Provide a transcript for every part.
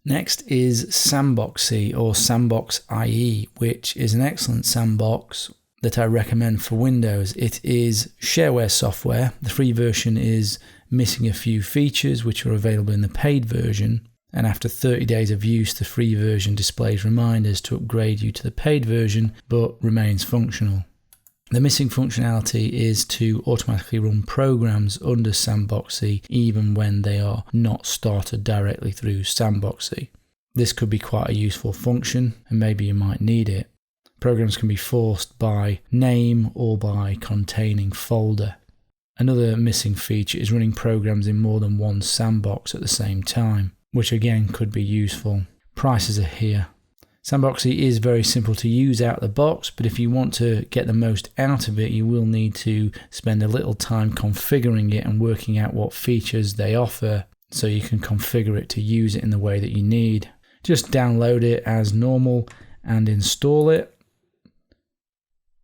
Next is Sandboxie or Sandboxie, which is an excellent sandbox that I recommend for Windows. It is shareware software. The free version is missing a few features which are available in the paid version, and after 30 days of use the free version displays reminders to upgrade you to the paid version but remains functional. The missing functionality is to automatically run programs under Sandboxie even when they are not started directly through Sandboxie. This could be quite a useful function and maybe you might need it. Programs can be forced by name or by containing folder. Another missing feature is running programs in more than one sandbox at the same time, which again could be useful. Prices are here. Sandboxie is very simple to use out of the box, but if you want to get the most out of it, you will need to spend a little time configuring it and working out what features they offer so you can configure it to use it in the way that you need. Just download it as normal and install it.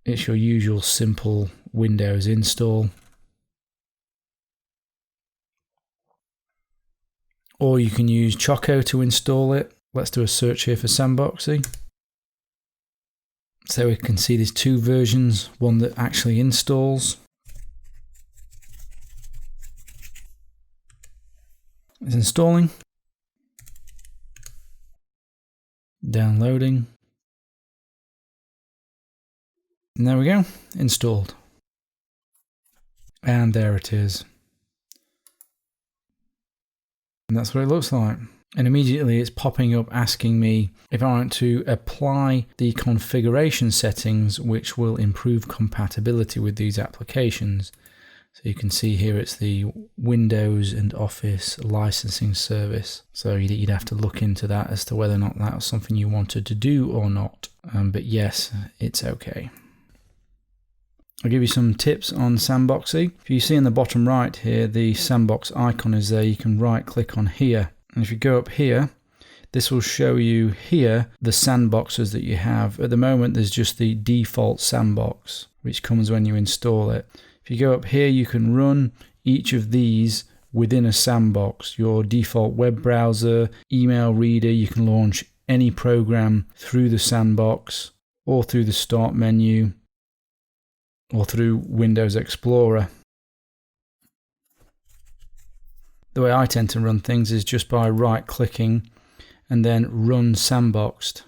It's your usual simple Windows install. Or you can use Choco to install it. Let's do a search here for Sandboxie. So we can see there's two versions, one that actually installs. It's installing. Downloading. And there we go, installed. And there it is. And that's what it looks like. And immediately it's popping up asking me if I want to apply the configuration settings which will improve compatibility with these applications. So you can see here it's the Windows and Office licensing service. So you'd have to look into that as to whether or not that was something you wanted to do or not. But yes, it's okay. I'll give you some tips on Sandboxie. If you see in the bottom right here, the sandbox icon is there. You can right click on here. And if you go up here, this will show you here the sandboxes that you have. At the moment, there's just the default sandbox, which comes when you install it. If you go up here, you can run each of these within a sandbox. Your default web browser, email reader, you can launch any program through the sandbox or through the start menu or through Windows Explorer. The way I tend to run things is just by right-clicking and then run sandboxed.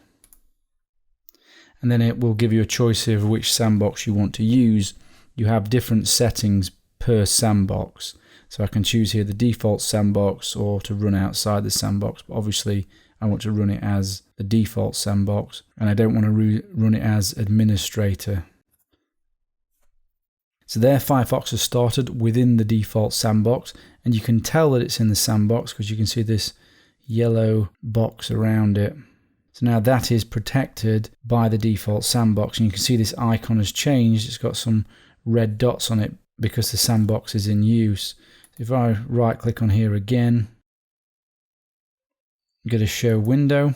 And then it will give you a choice of which sandbox you want to use. You have different settings per sandbox. So I can choose here the default sandbox or to run outside the sandbox. But obviously I want to run it as the default sandbox and I don't want to run it as administrator. So there Firefox has started within the default sandbox, and you can tell that it's in the sandbox because you can see this yellow box around it. So now that is protected by the default sandbox, and you can see this icon has changed. It's got some red dots on it because the sandbox is in use. If I right click on here again, go to show window.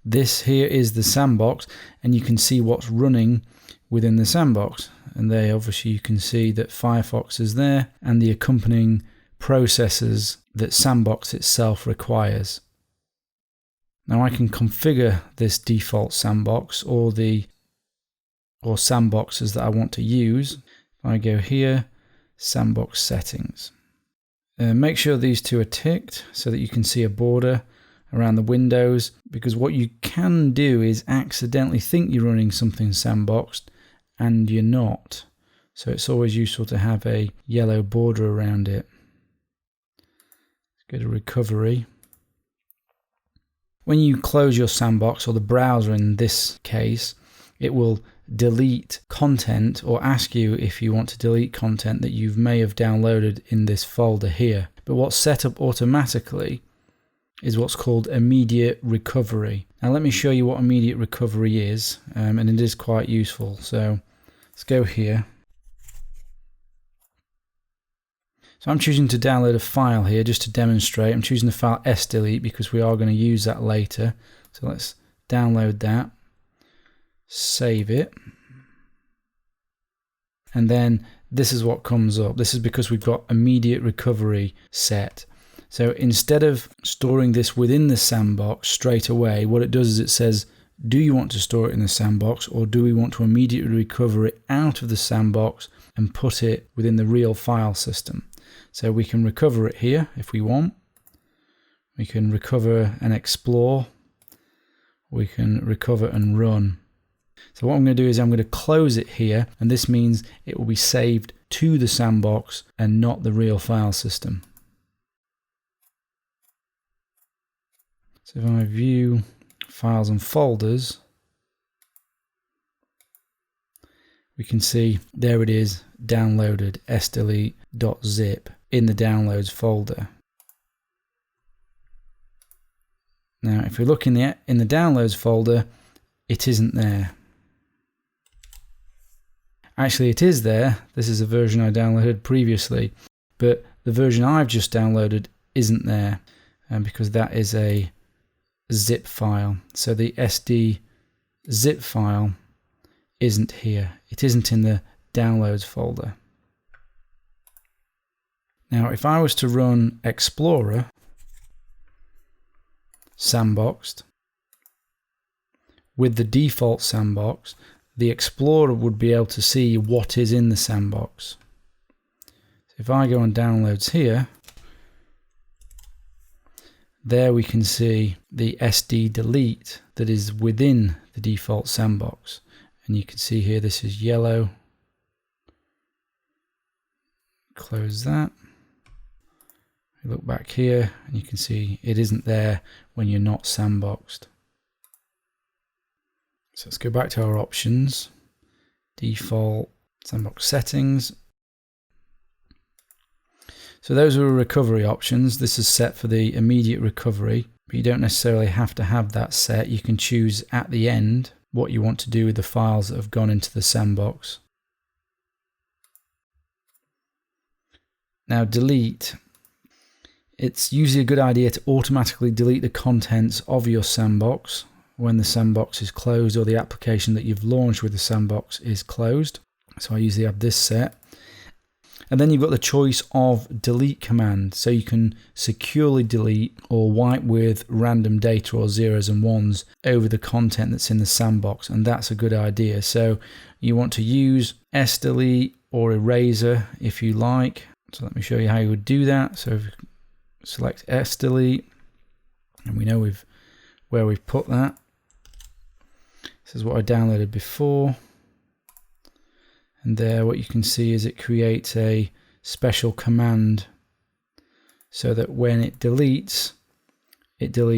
This here is the sandbox, and you can see what's running within the sandbox. And there obviously you can see that Firefox is there and the accompanying processes that Sandbox itself requires. Now I can configure this default sandbox or sandboxes that I want to use. If I go here, sandbox settings. Make sure these two are ticked so that you can see a border around the windows, because what you can do is accidentally think you're running something sandboxed and you're not. So it's always useful to have a yellow border around it. Let's go to recovery. When you close your sandbox, or the browser in this case, it will delete content or ask you if you want to delete content that you may have downloaded in this folder here. But what's set up automatically is what's called immediate recovery. Now let me show you what immediate recovery is, and it is quite useful. So let's go here. So I'm choosing to download a file here just to demonstrate. I'm choosing the file sdelete because we are going to use that later. So let's download that, save it, and then this is what comes up. This is because we've got immediate recovery set. So instead of storing this within the sandbox straight away, what it does is it says, do you want to store it in the sandbox, or do we want to immediately recover it out of the sandbox and put it within the real file system? So we can recover it here if we want. We can recover and explore. We can recover and run. So what I'm going to do is I'm going to close it here, and this means it will be saved to the sandbox and not the real file system. So if I view files and folders, we can see there it is, downloaded sdelete.zip in the downloads folder. Now if we look in the downloads folder, it isn't there. Actually it is there. This is a version I downloaded previously, but the version I've just downloaded isn't there, because that is a zip file. So the SD zip file isn't here. It isn't in the downloads folder. Now if I was to run Explorer sandboxed with the default sandbox, the Explorer would be able to see what is in the sandbox. So if I go on downloads here, there we can see the SD delete that is within the default sandbox. And you can see here this is yellow. Close that. We look back here and you can see it isn't there when you're not sandboxed. So let's go back to our options. Default sandbox settings. So those are recovery options. This is set for the immediate recovery, but you don't necessarily have to have that set. You can choose at the end what you want to do with the files that have gone into the sandbox. Now delete. It's usually a good idea to automatically delete the contents of your sandbox when the sandbox is closed or the application that you've launched with the sandbox is closed. So I usually have this set. And then you've got the choice of delete command, so you can securely delete or wipe with random data or zeros and ones over the content that's in the sandbox, and that's a good idea. So you want to use sdelete or eraser if you like. So let me show you how you would do that. So select sdelete, and we know where we've put that. This is what I downloaded before. And there what you can see is it creates a special command so that when it deletes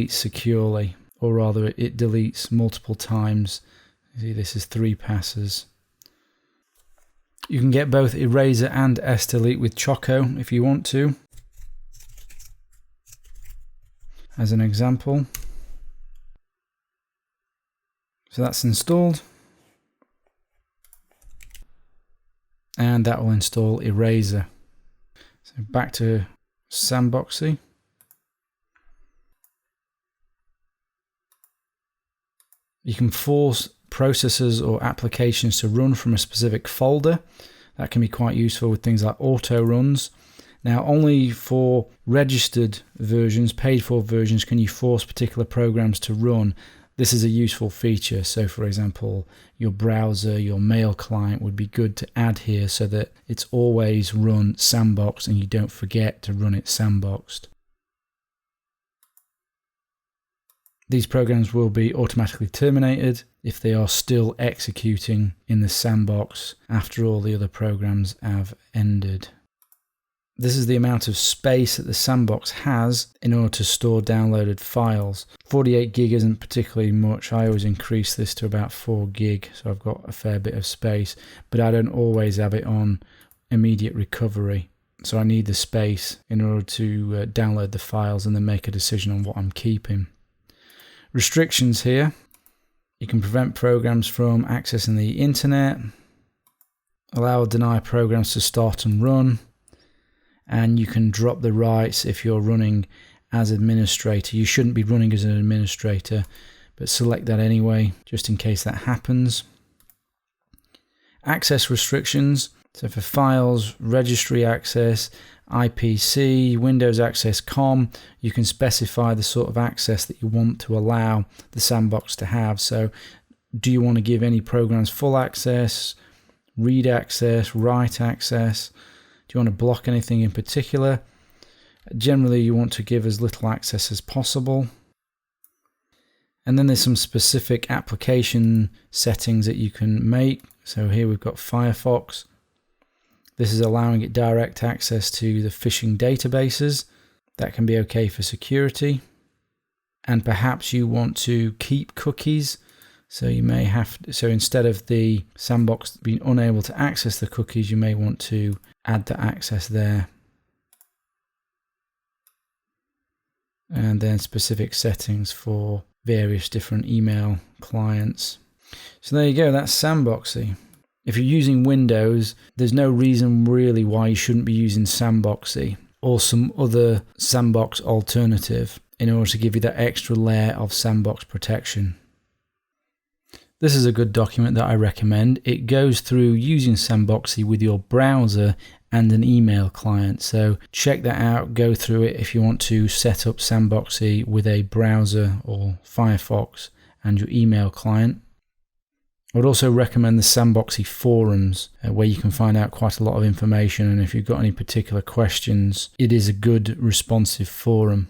securely, or rather it deletes multiple times. See, this is 3 passes. You can get both eraser and sdelete with Choco if you want to. As an example. So that's installed. And that will install eraser. So back to Sandboxie. You can force processes or applications to run from a specific folder. That can be quite useful with things like auto runs. Now only for registered versions, paid for versions, can you force particular programs to run. This is a useful feature. So for example, your browser, your mail client would be good to add here so that it's always run sandboxed and you don't forget to run it sandboxed. These programs will be automatically terminated if they are still executing in the sandbox after all the other programs have ended. This is the amount of space that the sandbox has in order to store downloaded files. 48 gig isn't particularly much. I always increase this to about 4 gig, so I've got a fair bit of space, but I don't always have it on immediate recovery. So I need the space in order to download the files and then make a decision on what I'm keeping. Restrictions here. You can prevent programs from accessing the internet, allow or deny programs to start and run, and you can drop the rights if you're running as administrator. You shouldn't be running as an administrator, but select that anyway, just in case that happens. Access restrictions. So for files, registry access, IPC, Windows Access COM. You can specify the sort of access that you want to allow the sandbox to have. So do you want to give any programs full access, read access, write access? Do you want to block anything in particular? Generally, you want to give as little access as possible. And then there's some specific application settings that you can make. So here we've got Firefox. This is allowing it direct access to the phishing databases. That can be okay for security. And perhaps you want to keep cookies. So you may have to, so instead of the sandbox being unable to access the cookies, you may want to add the access there. And then specific settings for various different email clients. So there you go, that's Sandboxie. If you're using Windows, there's no reason really why you shouldn't be using Sandboxie or some other sandbox alternative in order to give you that extra layer of sandbox protection. This is a good document that I recommend. It goes through using Sandboxie with your browser and an email client. So check that out, go through it if you want to set up Sandboxie with a browser or Firefox and your email client. I would also recommend the Sandboxie forums where you can find out quite a lot of information, and if you've got any particular questions, it is a good responsive forum.